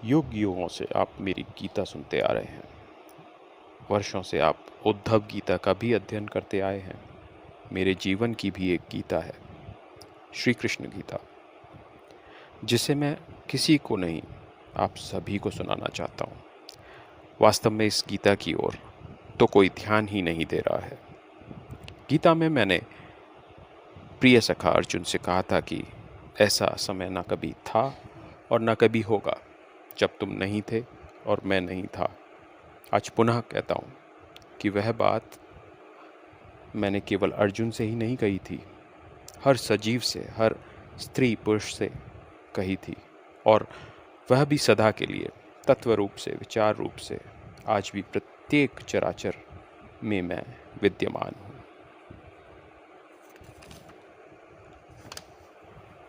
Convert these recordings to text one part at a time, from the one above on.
युग युगों से आप मेरी गीता सुनते आ रहे हैं। वर्षों से आप उद्धव गीता का भी अध्ययन करते आए हैं। मेरे जीवन की भी एक गीता है, श्री कृष्ण गीता, जिसे मैं किसी को नहीं, आप सभी को सुनाना चाहता हूँ। वास्तव में इस गीता की ओर तो कोई ध्यान ही नहीं दे रहा है। गीता में मैंने प्रिय सखा अर्जुन से कहा था कि ऐसा समय ना कभी था और ना कभी होगा जब तुम नहीं थे और मैं नहीं था। आज पुनः कहता हूँ कि वह बात मैंने केवल अर्जुन से ही नहीं कही थी, हर सजीव से, हर स्त्री पुरुष से कही थी, और वह भी सदा के लिए, तत्व रूप से, विचार रूप से, आज भी प्रत्येक चराचर में मैं विद्यमान हूँ।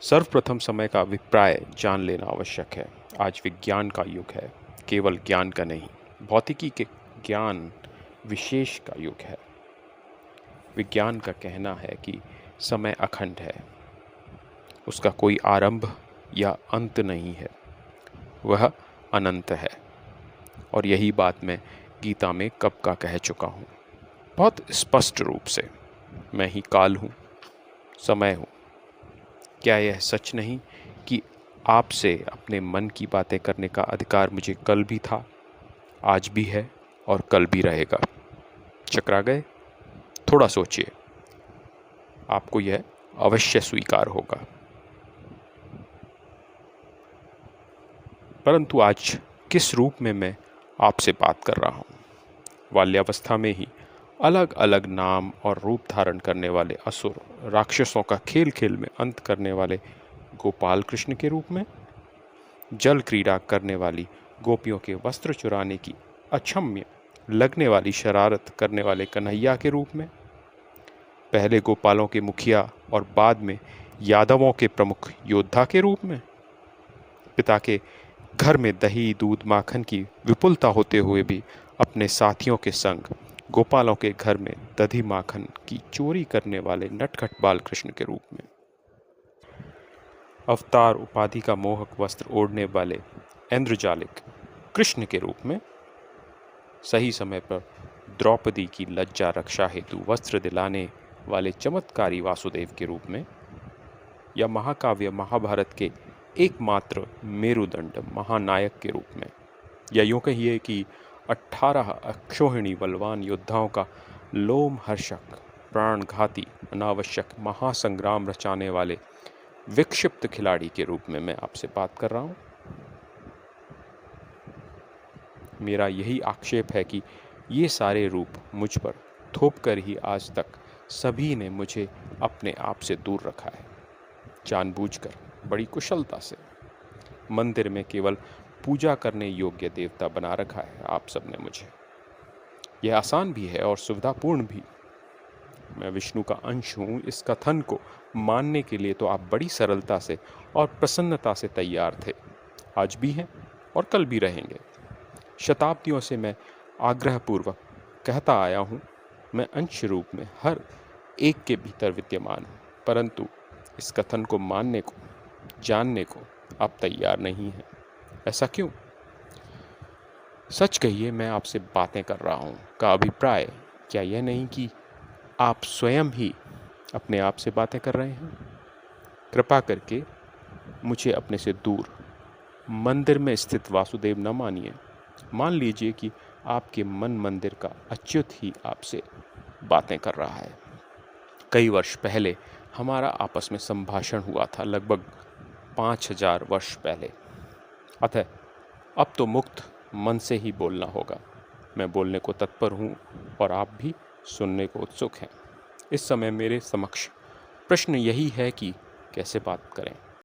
सर्वप्रथम समय का अभिप्राय जान लेना आवश्यक है। आज विज्ञान का युग है, केवल ज्ञान का नहीं, भौतिकी के ज्ञान विशेष का युग है। विज्ञान का कहना है कि समय अखंड है, उसका कोई आरंभ या अंत नहीं है, वह अनंत है। और यही बात मैं गीता में कब का कह चुका हूँ, बहुत स्पष्ट रूप से। मैं ही काल हूँ, समय हूँ। क्या यह सच नहीं कि आपसे अपने मन की बातें करने का अधिकार मुझे कल भी था, आज भी है और कल भी रहेगा? चकरा गए? थोड़ा सोचिए, आपको यह अवश्य स्वीकार होगा। परंतु आज किस रूप में मैं आपसे बात कर रहा हूँ? बाल्यावस्था में ही अलग अलग नाम और रूप धारण करने वाले असुर राक्षसों का खेल खेल में अंत करने वाले गोपाल कृष्ण के रूप में, जल क्रीड़ा करने वाली गोपियों के वस्त्र चुराने की अक्षम्य लगने वाली शरारत करने वाले कन्हैया के रूप में, पहले गोपालों के मुखिया और बाद में यादवों के प्रमुख योद्धा के रूप में, पिता के घर में दही दूध माखन की विपुलता होते हुए भी अपने साथियों के संग गोपालों के घर में दधी माखन की चोरी करने वाले नटखट बाल कृष्ण के रूप में, अवतार उपाधि का मोहक वस्त्र ओढ़ने वाले इंद्रजालिक कृष्ण के रूप में, सही समय पर द्रौपदी की लज्जा रक्षा हेतु वस्त्र दिलाने वाले चमत्कारी वासुदेव के रूप में, या महाकाव्य महाभारत के एकमात्र मेरुदंड महानायक के रूप में, या यूं कहिए कि 18 अक्षोहिणी बलवान योद्धाओं का लोमहर्षक प्राणघाती अनावश्यक महासंग्राम रचाने वाले विक्षिप्त खिलाड़ी के रूप में मैं आपसे बात कर रहा हूं। मेरा यही आक्षेप है कि ये सारे रूप मुझ पर थोप कर ही आज तक सभी ने मुझे अपने आप से दूर रखा है, जानबूझकर, बड़ी कुशलता से। मंदिर में केवल पूजा करने योग्य देवता बना रखा है आप सबने मुझे। यह आसान भी है और सुविधापूर्ण भी। मैं विष्णु का अंश हूँ, इस कथन को मानने के लिए तो आप बड़ी सरलता से और प्रसन्नता से तैयार थे, आज भी हैं और कल भी रहेंगे। शताब्दियों से मैं आग्रहपूर्वक कहता आया हूँ, मैं अंश रूप में हर एक के भीतर विद्यमान हूँ, परंतु इस कथन को मानने को, जानने को आप तैयार नहीं हैं। ऐसा क्यों? सच कहिए, मैं आपसे बातें कर रहा हूँ का अभिप्राय क्या यह नहीं कि आप स्वयं ही अपने आप से बातें कर रहे हैं? कृपा करके मुझे अपने से दूर मंदिर में स्थित वासुदेव न मानिए। मान लीजिए कि आपके मन मंदिर का अच्युत ही आपसे बातें कर रहा है। कई वर्ष पहले हमारा आपस में संभाषण हुआ था, लगभग 5000 वर्ष पहले। अतः अब तो मुक्त मन से ही बोलना होगा। मैं बोलने को तत्पर हूँ और आप भी सुनने को उत्सुक हैं। इस समय मेरे समक्ष प्रश्न यही है कि कैसे बात करें।